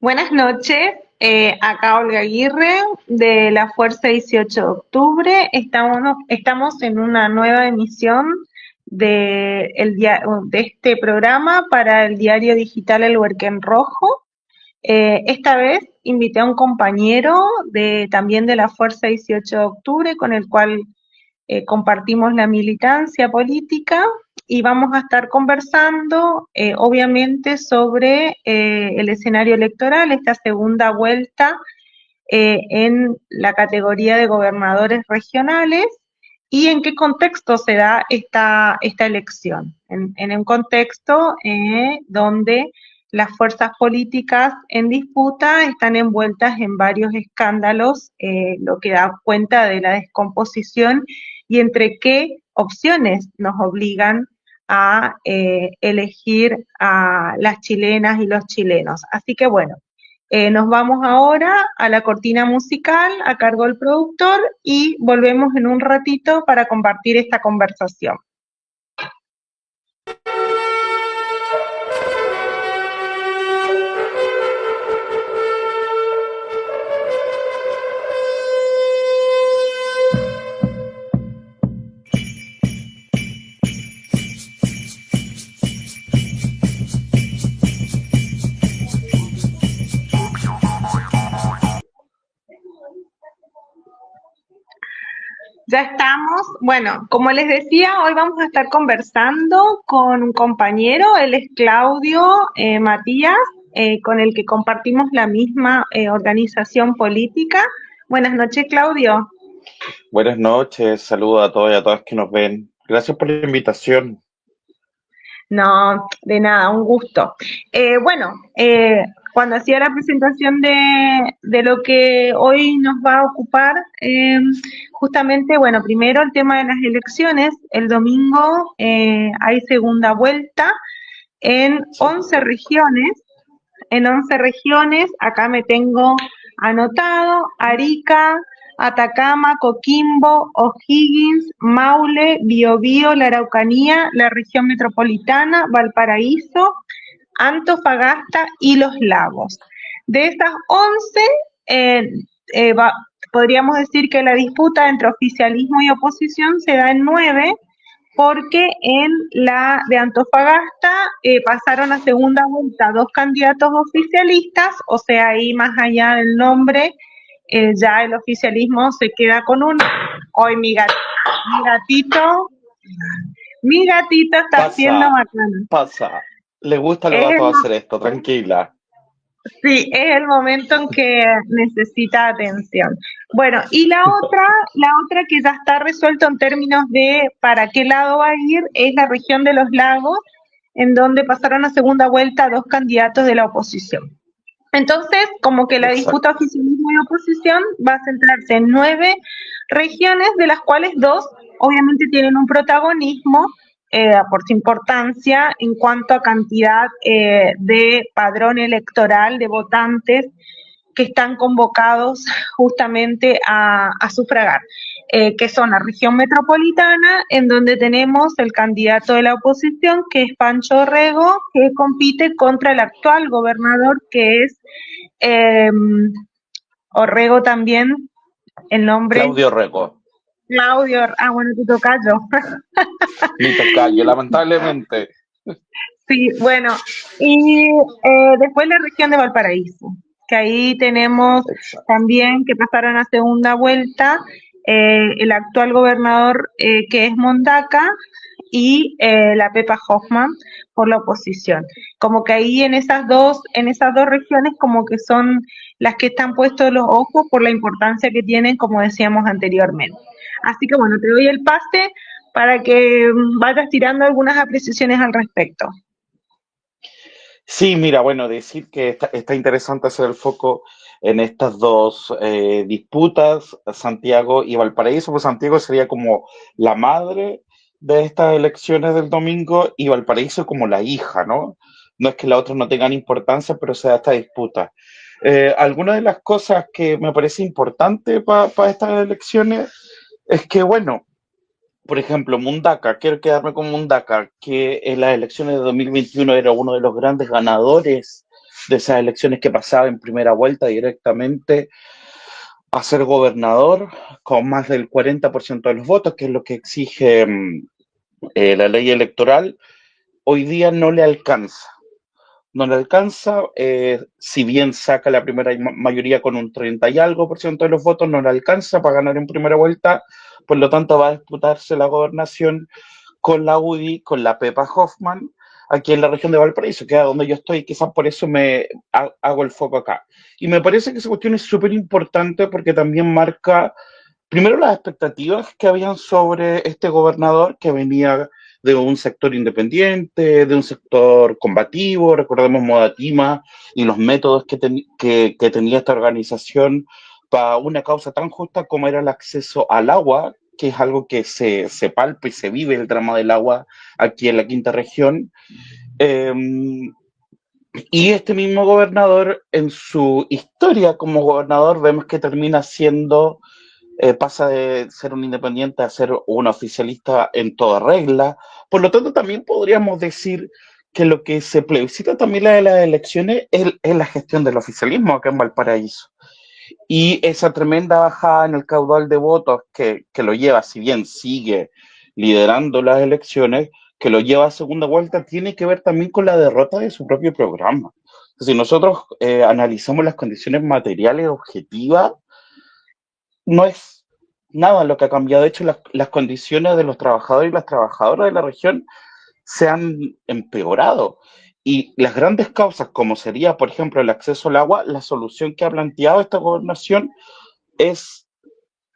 Buenas noches, acá Olga Aguirre de la Fuerza 18 de Octubre. Estamos en una nueva emisión de este programa para el diario digital El Huerquén Rojo. Esta vez invité a un compañero también de la Fuerza 18 de Octubre con el cual compartimos la militancia política y vamos a estar conversando, obviamente, sobre el escenario electoral, esta segunda vuelta en la categoría de gobernadores regionales y en qué contexto se da esta elección. En un contexto donde las fuerzas políticas en disputa están envueltas en varios escándalos, lo que da cuenta de la descomposición y entre qué opciones nos obligan a elegir a las chilenas y los chilenos. Así que bueno, nos vamos ahora a la cortina musical a cargo del productor y volvemos en un ratito para compartir esta conversación. Ya estamos. Bueno, como les decía, hoy vamos a estar conversando con un compañero, él es Claudio Matías, con el que compartimos la misma organización política. Buenas noches, Claudio. Buenas noches, saludos a todos y a todas que nos ven. Gracias por la invitación. No, de nada, un gusto. Bueno, cuando hacía la presentación de lo que hoy nos va a ocupar, justamente, bueno, primero el tema de las elecciones. El domingo hay segunda vuelta en 11 regiones. En 11 regiones, acá me tengo anotado: Arica, Atacama, Coquimbo, O'Higgins, Maule, Biobío, la Araucanía, la región metropolitana, Valparaíso, Antofagasta y Los Lagos. De estas 11, eh, eh, va, podríamos decir que la disputa entre oficialismo y oposición se da en 9, porque en la de Antofagasta pasaron a segunda vuelta dos candidatos oficialistas, o sea, ahí más allá del nombre, ya el oficialismo se queda con uno. Hoy mi gatito está haciendo Pasa, bacana. pasa. Le gusta a los Es el, gatos hacer esto, tranquila. sí, es el momento en que necesita atención. Bueno, y la otra que ya está resuelto en términos de para qué lado va a ir es la región de los lagos, en donde pasaron a segunda vuelta dos candidatos de la oposición. Entonces, como que la disputa Exacto. oficialismo y oposición va a centrarse en 9 regiones, de las cuales 2 obviamente tienen un protagonismo por su importancia en cuanto a cantidad de padrón electoral, de votantes que están convocados justamente a sufragar, que son la región metropolitana, en donde tenemos el candidato de la oposición, que es Pancho Orrego, que compite contra el actual gobernador, que es eh, Orrego también, el nombre, Claudio Rego, Claudio, bueno, te toca yo. mi tocayo, lamentablemente. Sí, bueno, y después la región de Valparaíso, que ahí tenemos Exacto. también que pasaron a segunda vuelta el actual gobernador que es Mondaca y la Pepa Hoffman por la oposición. Como que ahí en esas dos regiones como que son las que están puestos los ojos por la importancia que tienen, como decíamos anteriormente. Así que bueno, te doy el pase para que vayas tirando algunas apreciaciones al respecto. Sí, mira, bueno, decir que está interesante hacer el foco en estas dos disputas, Santiago y Valparaíso, pues Santiago sería como la madre de estas elecciones del domingo y Valparaíso como la hija, ¿no? No es que las otras no tengan importancia, pero se da esta disputa. Algunas de las cosas que me parece importante para estas elecciones es que, bueno, por ejemplo, Mundaca, quiero quedarme con Mundaca, que en las elecciones de 2021 era uno de los grandes ganadores de esas elecciones que pasaba en primera vuelta directamente a ser gobernador con más del 40% de los votos, que es lo que exige la ley electoral, hoy día no le alcanza. No le alcanza, si bien saca la primera mayoría con un 30 y algo por ciento de los votos, no le alcanza para ganar en primera vuelta, por lo tanto va a disputarse la gobernación con la UDI, con la Pepa Hoffman, aquí en la región de Valparaíso, que es donde yo estoy, quizás por eso hago el foco acá. Y me parece que esa cuestión es súper importante porque también marca, primero, las expectativas que habían sobre este gobernador que venía de un sector independiente, de un sector combativo, recordemos Modatima y los métodos que tenía esta organización para una causa tan justa como era el acceso al agua, que es algo que se palpa y se vive el drama del agua aquí en la quinta región. Eh, y este mismo gobernador, en su historia como gobernador, vemos que termina siendo, pasa de ser un independiente a ser un oficialista en toda regla. Por lo tanto, también podríamos decir que lo que se plebiscita también de las elecciones es la gestión del oficialismo acá en Valparaíso. Y esa tremenda bajada en el caudal de votos que lo lleva, si bien sigue liderando las elecciones, que lo lleva a segunda vuelta, tiene que ver también con la derrota de su propio programa. Si nosotros analizamos las condiciones materiales objetivas, no es nada lo que ha cambiado. De hecho, las condiciones de los trabajadores y las trabajadoras de la región se han empeorado. Y las grandes causas, como sería, por ejemplo, el acceso al agua, la solución que ha planteado esta gobernación es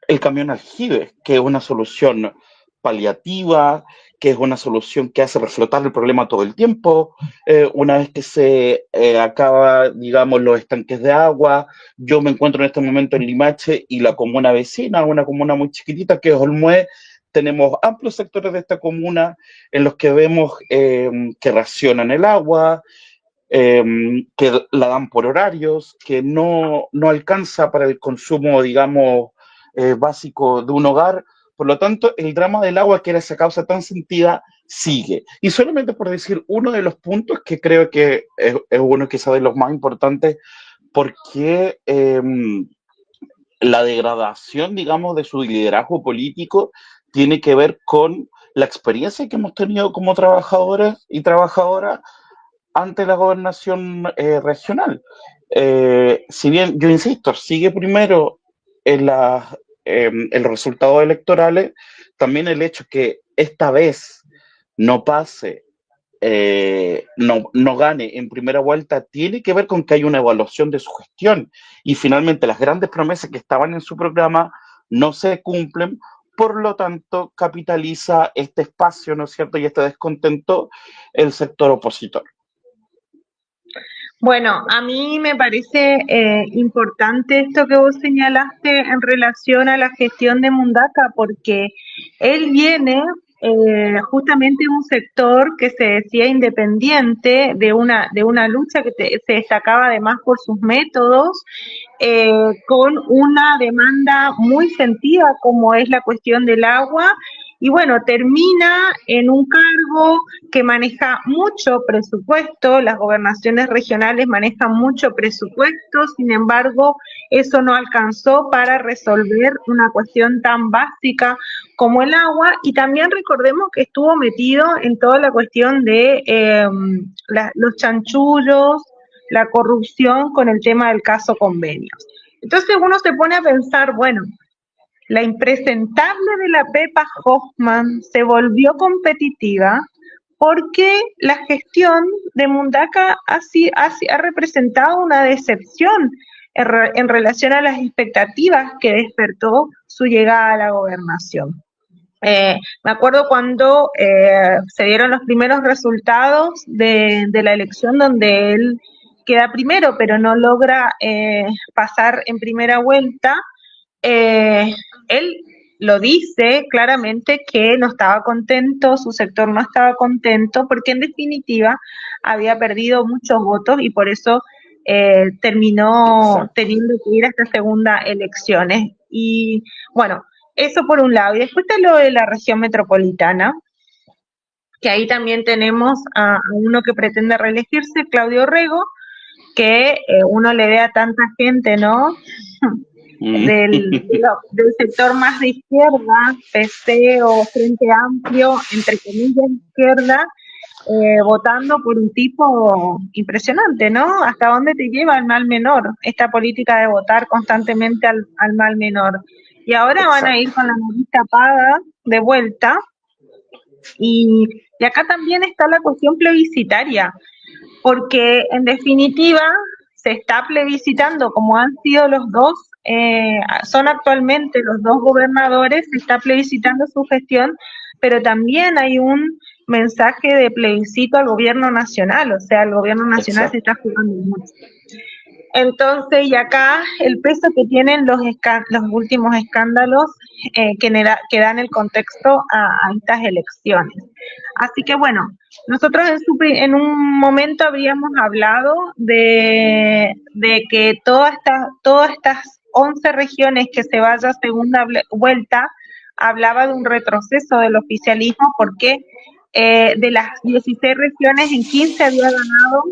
el camión aljibe, que es una solución paliativa, que es una solución que hace reflotar el problema todo el tiempo. Una vez que se acaba, digamos, los estanques de agua, yo me encuentro en este momento en Limache y la comuna vecina, una comuna muy chiquitita que es Olmué, tenemos amplios sectores de esta comuna en los que vemos que racionan el agua, que la dan por horarios, que no alcanza para el consumo, digamos, básico de un hogar. Por lo tanto, el drama del agua, que era esa causa tan sentida, sigue. Y solamente por decir uno de los puntos que creo que es uno quizá de los más importantes, porque la degradación, digamos, de su liderazgo político tiene que ver con la experiencia que hemos tenido como trabajadores y trabajadoras ante la gobernación regional. Si bien, yo insisto, sigue primero en los resultados electorales, también el hecho que esta vez no pase, no gane en primera vuelta, tiene que ver con que hay una evaluación de su gestión y finalmente las grandes promesas que estaban en su programa no se cumplen. Por lo tanto, capitaliza este espacio, ¿no es cierto?, y este descontento el sector opositor. Bueno, a mí me parece importante esto que vos señalaste en relación a la gestión de Mundaca, porque él viene justamente de un sector que se decía independiente, de una lucha que se destacaba además por sus métodos, con una demanda muy sentida como es la cuestión del agua, y bueno, termina en un cargo que maneja mucho presupuesto, las gobernaciones regionales manejan mucho presupuesto, sin embargo, eso no alcanzó para resolver una cuestión tan básica como el agua, y también recordemos que estuvo metido en toda la cuestión de los chanchullos, la corrupción con el tema del caso convenios. Entonces uno se pone a pensar, bueno, la impresentable de la Pepa Hoffman se volvió competitiva porque la gestión de Mundaca ha representado una decepción en relación a las expectativas que despertó su llegada a la gobernación. Me acuerdo cuando se dieron los primeros resultados de la elección donde él queda primero, pero no logra pasar en primera vuelta. Él lo dice claramente que no estaba contento, su sector no estaba contento, porque en definitiva había perdido muchos votos y por eso terminó teniendo que ir a esta segunda elecciones. Y bueno, eso por un lado. Y después está lo de la región metropolitana, que ahí también tenemos a uno que pretende reelegirse, Claudio Rego, que uno le ve a tanta gente, ¿no? Del sector más de izquierda, PC o Frente Amplio, entre comillas izquierda, votando por un tipo impresionante, ¿no? ¿Hasta dónde te lleva el mal menor? Esta política de votar constantemente al mal menor. Y ahora van a ir con la nariz tapada de vuelta. Y acá también está la cuestión plebiscitaria, porque en definitiva se está plebiscitando, como han sido los dos, son actualmente los dos gobernadores, se está plebiscitando su gestión, pero también hay un mensaje de plebiscito al gobierno nacional, o sea, el gobierno nacional se está jugando mucho. Entonces, y acá el peso que tienen los últimos escándalos que dan el contexto a estas elecciones. Así que bueno, nosotros en un momento habíamos hablado de que todas estas 11 regiones que se vaya a segunda vuelta, hablaba de un retroceso del oficialismo porque de las 16 regiones en 15 había ganado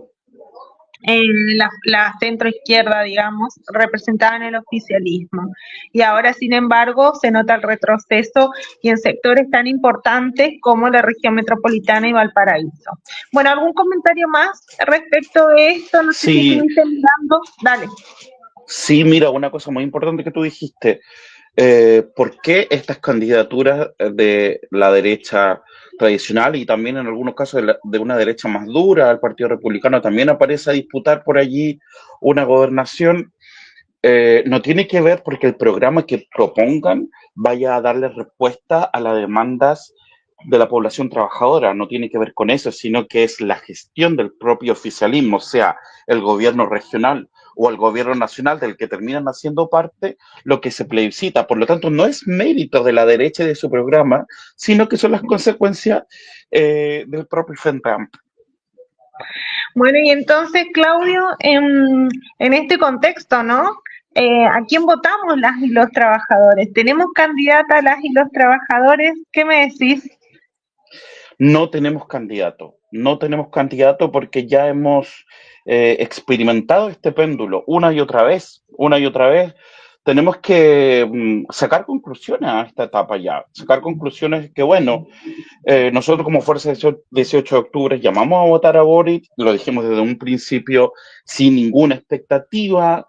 la centro-izquierda, digamos, representada en el oficialismo. Y ahora, sin embargo, se nota el retroceso y en sectores tan importantes como la región metropolitana y Valparaíso. Bueno, ¿algún comentario más respecto de esto? No sé si estuviste mirando. Dale. Sí, mira, una cosa muy importante que tú dijiste. ¿Por qué estas candidaturas de la derecha tradicional y también en algunos casos de una derecha más dura, el Partido Republicano también aparece a disputar por allí una gobernación? No tiene que ver porque el programa que propongan vaya a darle respuesta a las demandas de la población trabajadora, no tiene que ver con eso, sino que es la gestión del propio oficialismo, sea el gobierno regional o el gobierno nacional del que terminan haciendo parte, lo que se plebiscita. Por lo tanto, no es mérito de la derecha y de su programa, sino que son las consecuencias del propio Frente Amplio. Bueno, y entonces, Claudio, en este contexto, ¿no? ¿A quién votamos las y los trabajadores? ¿Tenemos candidata las y los trabajadores? ¿Qué me decís? No tenemos candidato porque ya hemos experimentado este péndulo una y otra vez. Tenemos que sacar conclusiones a esta etapa ya, sacar conclusiones que, bueno, nosotros como Fuerza 18 de Octubre llamamos a votar a Boric, lo dijimos desde un principio sin ninguna expectativa,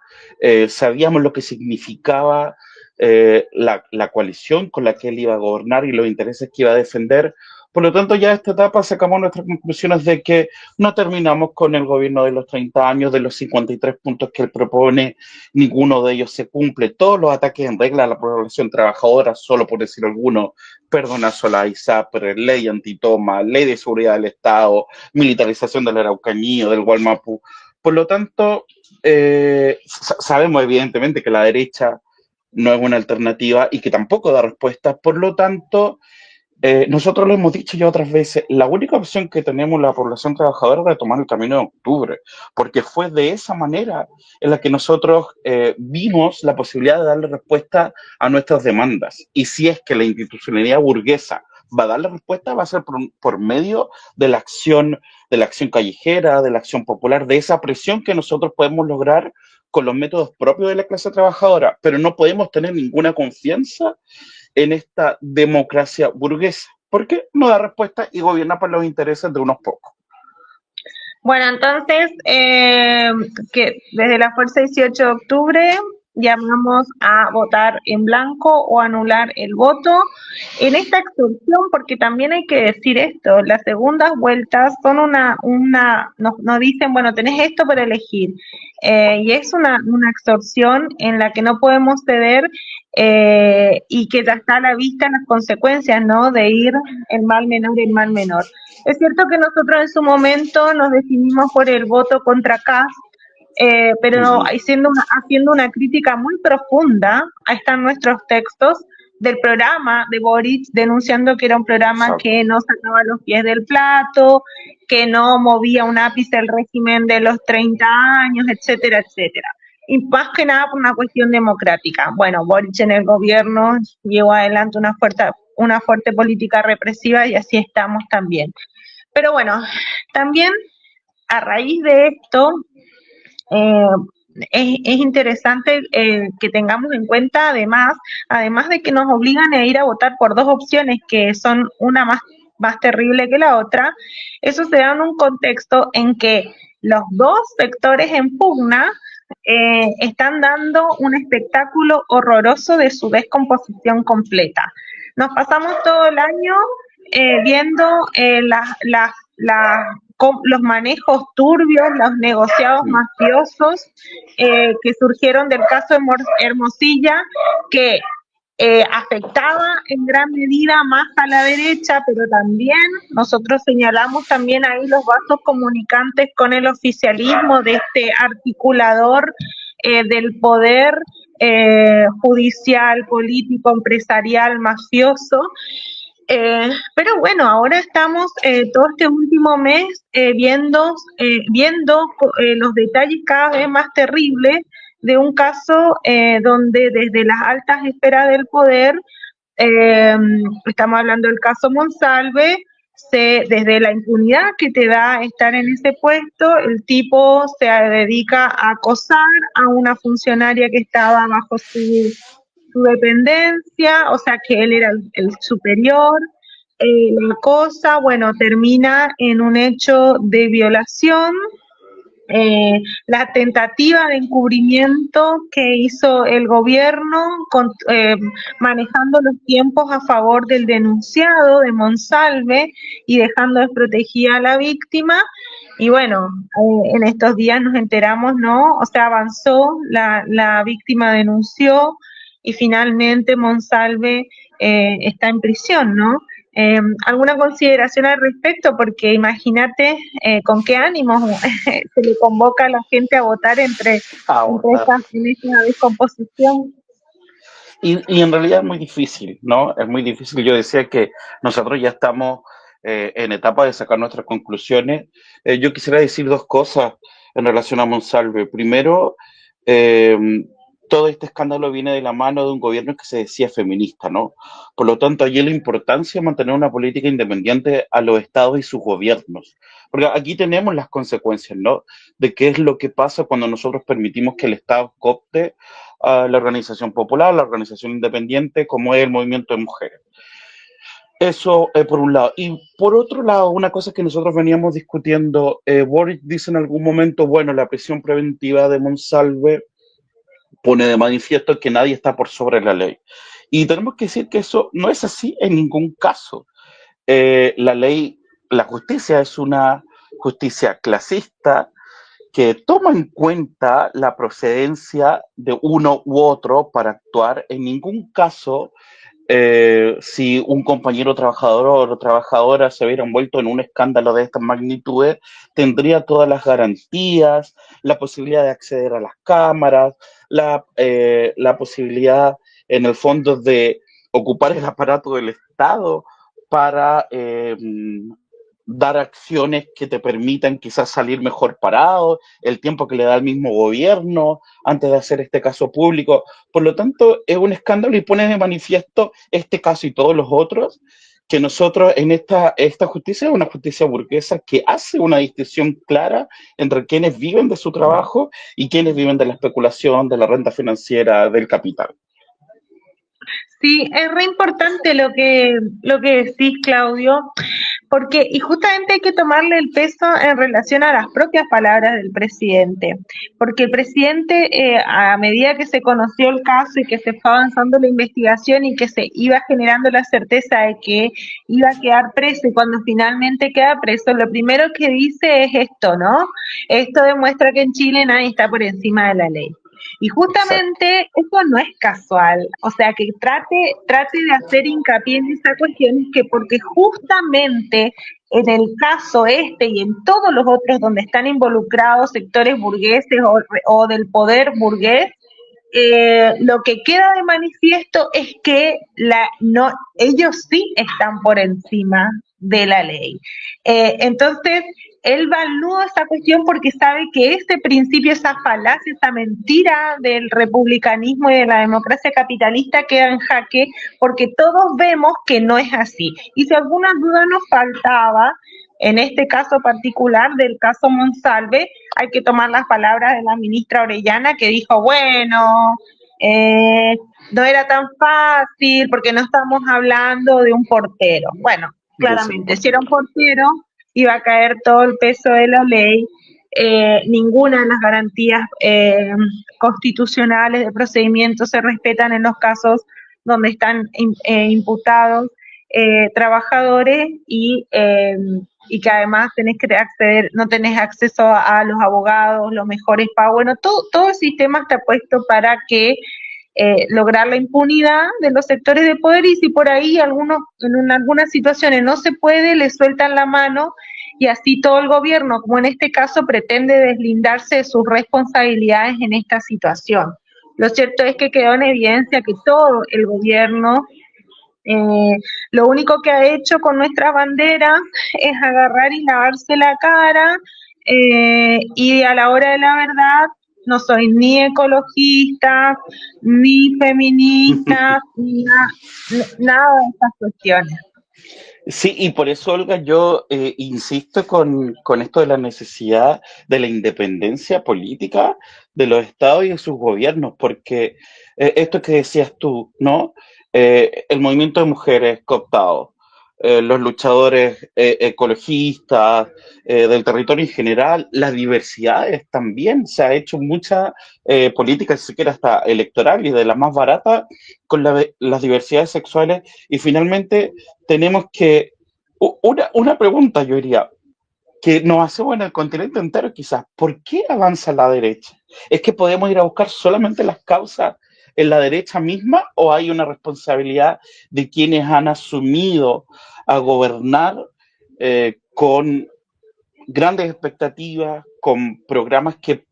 sabíamos lo que significaba la coalición con la que él iba a gobernar y los intereses que iba a defender. Por lo tanto, ya a esta etapa sacamos nuestras conclusiones de que no terminamos con el gobierno de los 30 años, de los 53 puntos que él propone, ninguno de ellos se cumple. Todos los ataques en regla a la población trabajadora, solo por decir alguno, perdonazo a la ISAP, ley antitoma, ley de seguridad del Estado, militarización de la Araucanía, del Gualmapu. Por lo tanto, sabemos evidentemente que la derecha no es una alternativa y que tampoco da respuestas. Por lo tanto, nosotros lo hemos dicho ya otras veces, la única opción que tenemos la población trabajadora es de tomar el camino de octubre, porque fue de esa manera en la que nosotros vimos la posibilidad de darle respuesta a nuestras demandas. Y si es que la institucionalidad burguesa va a darle respuesta, va a ser por medio de la acción callejera, de la acción popular, de esa presión que nosotros podemos lograr con los métodos propios de la clase trabajadora, pero no podemos tener ninguna confianza en esta democracia burguesa, porque no da respuesta y gobierna por los intereses de unos pocos. Bueno, entonces, que desde la Fuerza 18 de Octubre llamamos a votar en blanco o anular el voto en esta extorsión, porque también hay que decir esto, las segundas vueltas son nos dicen, bueno, tenés esto para elegir, y es una extorsión en la que no podemos ceder y que ya está a la vista las consecuencias, ¿no?, de ir el mal menor. Es cierto que nosotros en su momento nos definimos por el voto contra Kast, pero haciendo una crítica muy profunda, ahí están nuestros textos del programa de Boric, denunciando que era un programa que no sacaba los pies del plato, que no movía un ápice el régimen de los 30 años, etcétera, etcétera. Y más que nada por una cuestión democrática. Bueno, Boric en el gobierno llevó adelante una fuerte política represiva y así estamos también. Pero bueno, también a raíz de esto, Eh, es interesante que tengamos en cuenta además de que nos obligan a ir a votar por dos opciones que son una más terrible que la otra, eso se da en un contexto en que los dos sectores en pugna están dando un espectáculo horroroso de su descomposición completa. Nos pasamos todo el año viendo los manejos turbios, los negociados mafiosos que surgieron del caso de Hermosilla, que afectaba en gran medida más a la derecha, pero también nosotros señalamos también ahí los vasos comunicantes con el oficialismo de este articulador del poder judicial, político, empresarial, mafioso. Pero bueno, ahora estamos todo este último mes viendo los detalles cada vez más terribles de un caso donde desde las altas esferas del poder, eh, estamos hablando del caso Monsalve, desde la impunidad que te da estar en ese puesto, el tipo se dedica a acosar a una funcionaria que estaba bajo su dependencia, o sea que él era el superior. La cosa, bueno, termina en un hecho de violación. La tentativa de encubrimiento que hizo el gobierno manejando los tiempos a favor del denunciado de Monsalve y dejando desprotegida a la víctima. Y bueno, en estos días nos enteramos, ¿no? O sea, avanzó, la víctima denunció y finalmente Monsalve está en prisión, ¿no? ¿Alguna consideración al respecto? Porque imagínate con qué ánimo se le convoca a la gente a votar entre Ahora, en esta descomposición. y en realidad es muy difícil, ¿no? Es muy difícil. Yo decía que nosotros ya estamos en etapa de sacar nuestras conclusiones. Yo quisiera decir dos cosas en relación a Monsalve. Primero, eh, todo este escándalo viene de la mano de un gobierno que se decía feminista, ¿no? Por lo tanto, allí la importancia de mantener una política independiente a los estados y sus gobiernos. Porque aquí tenemos las consecuencias, ¿no? De qué es lo que pasa cuando nosotros permitimos que el Estado coopte a la organización popular, la organización independiente, como es el movimiento de mujeres. Eso por un lado. Y por otro lado, una cosa que nosotros veníamos discutiendo, Boric dice en algún momento, bueno, la prisión preventiva de Monsalve pone de manifiesto que nadie está por sobre la ley. Y tenemos que decir que eso no es así en ningún caso. La ley, la justicia es una justicia clasista, que toma en cuenta la procedencia de uno u otro para actuar. En ningún caso, si un compañero trabajador o trabajadora se hubiera envuelto en un escándalo de estas magnitudes, tendría todas las garantías, la posibilidad de acceder a las cámaras, la posibilidad, en el fondo, de ocupar el aparato del Estado para dar acciones que te permitan quizás salir mejor parado, el tiempo que le da el mismo gobierno antes de hacer este caso público. Por lo tanto, es un escándalo y pone de manifiesto este caso y todos los otros, que nosotros en esta justicia es una justicia burguesa que hace una distinción clara entre quienes viven de su trabajo y quienes viven de la especulación, de la renta financiera, del capital. Sí, es re importante lo que decís, Claudio, porque, y justamente hay que tomarle el peso en relación a las propias palabras del presidente, porque el presidente, a medida que se conoció el caso y que se fue avanzando la investigación y que se iba generando la certeza de que iba a quedar preso y cuando finalmente queda preso, lo primero que dice es esto, ¿no? Esto demuestra que en Chile nadie está por encima de la ley. Y Exacto. justamente eso no es casual, o sea, que trate de hacer hincapié en esa cuestión, es que porque justamente en el caso este y en todos los otros donde están involucrados sectores burgueses o del poder burgués, lo que queda de manifiesto es que no, ellos sí están por encima de la ley. Entonces, él va al nudo a esa cuestión porque sabe que ese principio, esa falacia, esa mentira del republicanismo y de la democracia capitalista queda en jaque porque todos vemos que no es así. Y si alguna duda nos faltaba, En este caso particular del caso Monsalve, hay que tomar las palabras de la ministra Orellana que dijo, bueno, no era tan fácil porque no estamos hablando de un portero. Bueno, claramente, si era un portero, iba a caer todo el peso de la ley. Ninguna de las garantías constitucionales de procedimiento se respetan en los casos donde están imputados trabajadores y que además tenés que acceder, no tenés acceso a los abogados, los mejores pagos, bueno, todo el sistema está puesto para que lograr la impunidad de los sectores de poder, y si por ahí en algunas situaciones no se puede, le sueltan la mano, y así todo el gobierno, como en este caso, pretende deslindarse de sus responsabilidades en esta situación. Lo cierto es que quedó en evidencia que todo el gobierno lo único que ha hecho con nuestras banderas es agarrar y lavarse la cara, y a la hora de la verdad no soy ni ecologista, ni feminista, ni nada de estas cuestiones. Sí, y por eso, Olga, yo insisto con esto de la necesidad de la independencia política de los estados y de sus gobiernos, porque esto que decías tú, ¿no? El movimiento de mujeres cooptado, los luchadores ecologistas del territorio en general, las diversidades también, se ha hecho mucha política, si siquiera hasta electoral y de las más baratas, con las diversidades sexuales, y finalmente tenemos que, una pregunta yo diría, que nos hacemos en el continente entero quizás, ¿por qué avanza la derecha? ¿Es que podemos ir a buscar solamente las causas en la derecha misma o hay una responsabilidad de quienes han asumido a gobernar con grandes expectativas, con programas que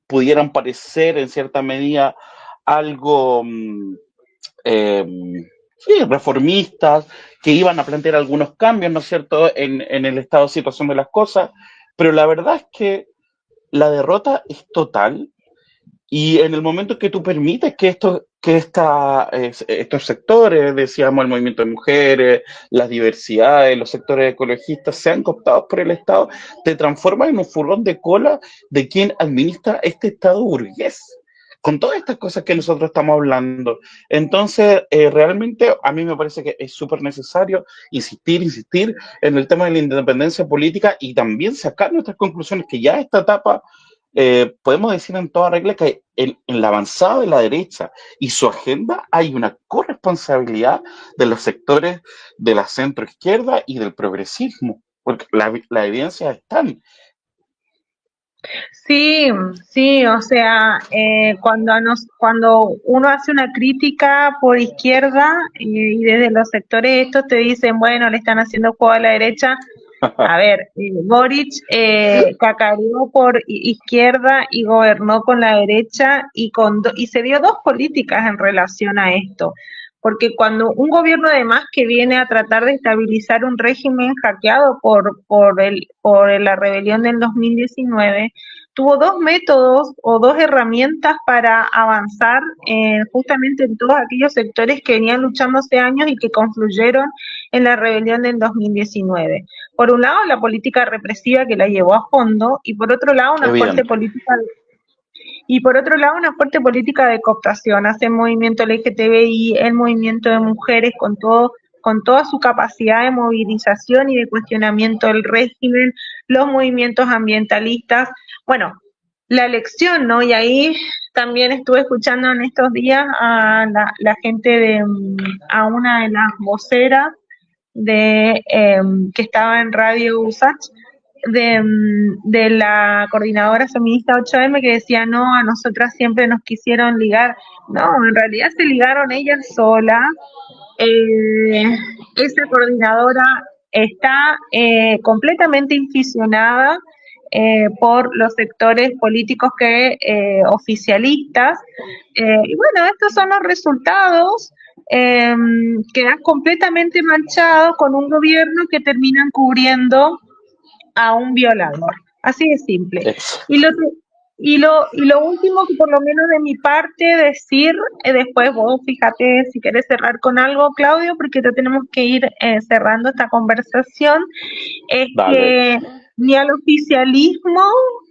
pudieran parecer en cierta medida algo eh, sí, reformistas, que iban a plantear algunos cambios, ¿no es cierto?, en el estado de situación de las cosas, pero la verdad es que la derrota es total, y en el momento que tú permites que estos sectores, decíamos el movimiento de mujeres, las diversidades, los sectores ecologistas, sean cooptados por el Estado, te transformas en un furgón de cola de quien administra este Estado burgués, con todas estas cosas que nosotros estamos hablando. Entonces, realmente a mí me parece que es súper necesario insistir en el tema de la independencia política y también sacar nuestras conclusiones, que ya esta etapa podemos decir en toda regla que en la avanzada de la derecha y su agenda hay una corresponsabilidad de los sectores de la centroizquierda y del progresismo, porque la evidencia están. Sí, sí, o sea, cuando uno hace una crítica por izquierda y desde los sectores estos te dicen, bueno, le están haciendo juego a la derecha. A ver, Boric cacareó por izquierda y gobernó con la derecha, y se dio dos políticas en relación a esto. Porque cuando un gobierno además que viene a tratar de estabilizar un régimen hackeado por la rebelión del 2019, tuvo dos métodos o dos herramientas para avanzar justamente en todos aquellos sectores que venían luchando hace años y que confluyeron en la rebelión del 2019. Por un lado, la política represiva que la llevó a fondo, y por otro lado, una fuerte política de cooptación hacia el movimiento LGTBI, el movimiento de mujeres, con toda su capacidad de movilización y de cuestionamiento del régimen, los movimientos ambientalistas. Bueno, la elección, ¿no? Y ahí también estuve escuchando en estos días a la gente a una de las voceras que estaba en Radio USACH, de la coordinadora feminista 8M, que decía, no, a nosotras siempre nos quisieron ligar. No, en realidad se ligaron ellas solas. Esa coordinadora está completamente inficionada por los sectores políticos oficialistas, y bueno, estos son los resultados. Quedan completamente manchados con un gobierno que terminan cubriendo a un violador, así de simple. Y y lo último que por lo menos de mi parte decir, después vos fíjate si querés cerrar con algo, Claudio, porque ya tenemos que ir cerrando esta conversación, es Dale. que ni al oficialismo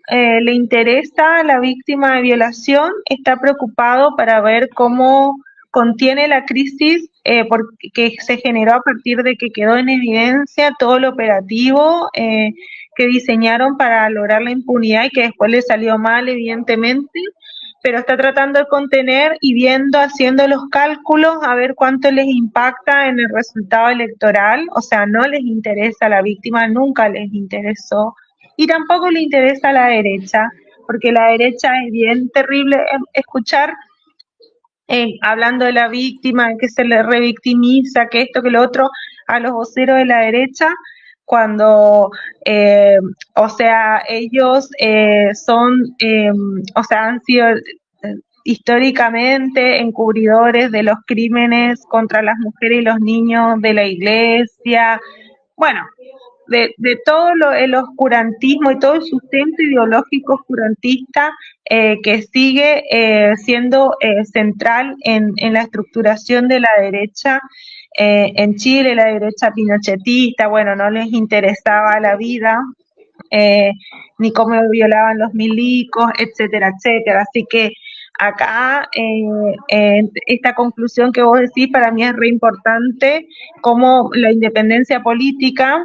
le interesa la víctima de violación, está preocupado para ver cómo contiene la crisis porque se generó a partir de que quedó en evidencia todo el operativo que diseñaron para lograr la impunidad y que después le salió mal, evidentemente, pero está tratando de contener y viendo, haciendo los cálculos a ver cuánto les impacta en el resultado electoral, o sea, no les interesa a la víctima, nunca les interesó, y tampoco le interesa a la derecha, porque la derecha es bien terrible escuchar hablando de la víctima, que se le revictimiza, que esto, que lo otro, a los voceros de la derecha, cuando, o sea, ellos o sea, han sido históricamente encubridores de los crímenes contra las mujeres y los niños de la iglesia, bueno, todo el oscurantismo y todo el sustento ideológico oscurantista que sigue siendo central en la estructuración de la derecha en Chile, la derecha pinochetista, bueno, no les interesaba la vida, eh, ni cómo violaban los milicos, etcétera, etcétera. Así que acá esta conclusión que vos decís para mí es re importante, como la independencia política,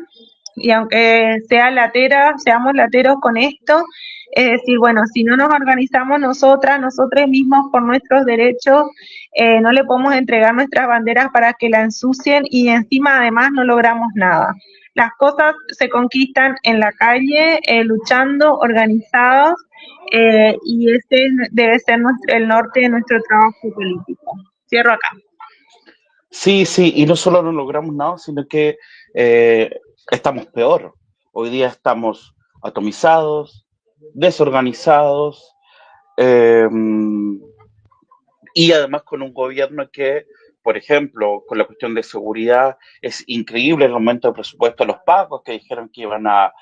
y aunque seamos lateros con esto, es decir, bueno, si no nos organizamos nosotros mismos por nuestros derechos, no le podemos entregar nuestras banderas para que la ensucien y encima además no logramos nada. Las cosas se conquistan en la calle, luchando, organizados, y ese debe ser el norte de nuestro trabajo político. Cierro acá. Sí, sí, y no solo no logramos nada, sino que eh, estamos peor. Hoy día estamos atomizados, desorganizados, eh, y además con un gobierno que, por ejemplo, con la cuestión de seguridad, es increíble el aumento de presupuesto a los pagos, que dijeron que iban a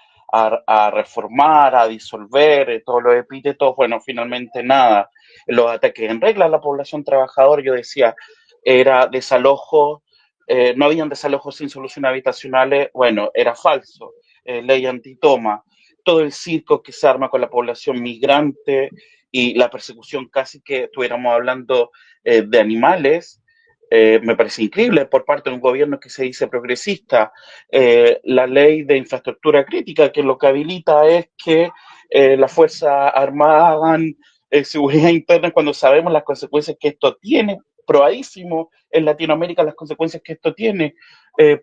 reformar, a disolver, todos los epítetos, bueno, finalmente nada. Los ataques en regla a la población trabajadora, yo decía, era desalojo, no habían desalojos sin soluciones habitacionales, bueno, era falso, ley antitoma, todo el circo que se arma con la población migrante y la persecución casi que estuviéramos hablando de animales, me parece increíble por parte de un gobierno que se dice progresista. La ley de infraestructura crítica, que lo que habilita es que las Fuerzas Armadas hagan seguridad interna cuando sabemos las consecuencias que esto tiene, probadísimo en Latinoamérica las consecuencias que esto tiene.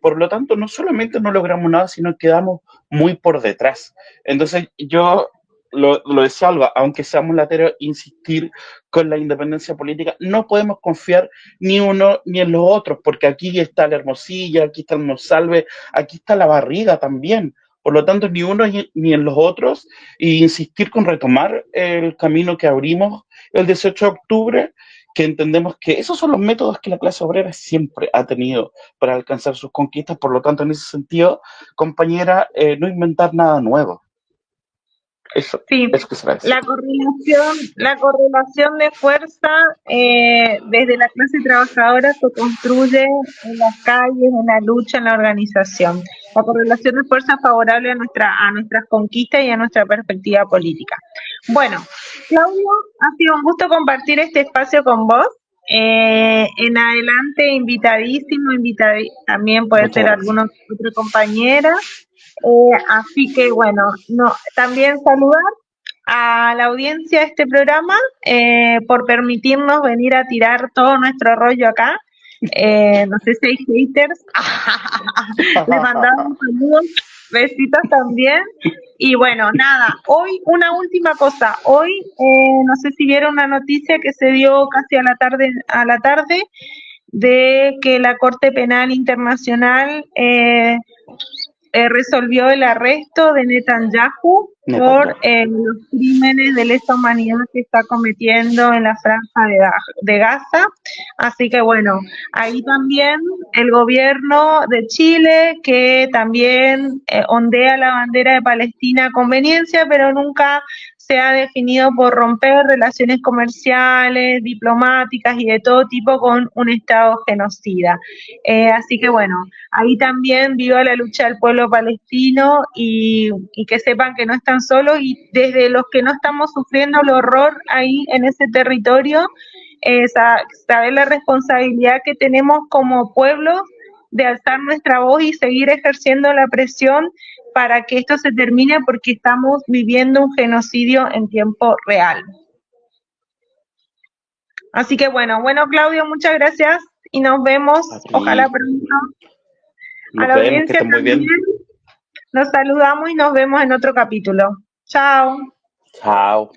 Por lo tanto, no solamente no logramos nada, sino que quedamos muy por detrás. Entonces, yo lo decía Alba, aunque seamos lateros, insistir con la independencia política, no podemos confiar ni uno ni en los otros, porque aquí está la Hermosilla, aquí está el Monsalve, aquí está la Barriga también. Por lo tanto, ni uno ni en los otros, e insistir con retomar el camino que abrimos el 18 de octubre, que entendemos que esos son los métodos que la clase obrera siempre ha tenido para alcanzar sus conquistas. Por lo tanto, en ese sentido, compañera, no inventar nada nuevo. Sí, Eso quisiera decir. la correlación de fuerza desde la clase trabajadora se construye en las calles, en la lucha, en la organización. La correlación de fuerza favorable a nuestras conquistas y a nuestra perspectiva política. Bueno, Claudio, ha sido un gusto compartir este espacio con vos. En adelante, invitadísimo, también puede Muchas ser gracias. alguna otra compañera. Así que bueno, no, también saludar a la audiencia de este programa por permitirnos venir a tirar todo nuestro rollo acá. No sé si hay haters, les mandamos saludos, besitos también. Y bueno, nada, hoy una última cosa, hoy no sé si vieron una noticia que se dio casi a la tarde de que la Corte Penal Internacional resolvió el arresto de Netanyahu por Netanyahu. los crímenes de lesa humanidad que está cometiendo en la franja de Gaza. Así que bueno, ahí también el gobierno de Chile, que también ondea la bandera de Palestina a conveniencia, pero nunca se ha definido por romper relaciones comerciales, diplomáticas y de todo tipo con un Estado genocida. Así que bueno, ahí también viva la lucha del pueblo palestino y que sepan que no están solos y desde los que no estamos sufriendo el horror ahí en ese territorio, saber la responsabilidad que tenemos como pueblo de alzar nuestra voz y seguir ejerciendo la presión para que esto se termine porque estamos viviendo un genocidio en tiempo real. Así que bueno, Claudio, muchas gracias y nos vemos, A ojalá ti. pronto. A Nos la vemos, que audiencia estén muy bien. también, nos saludamos y nos vemos en otro capítulo. Chao. Chao.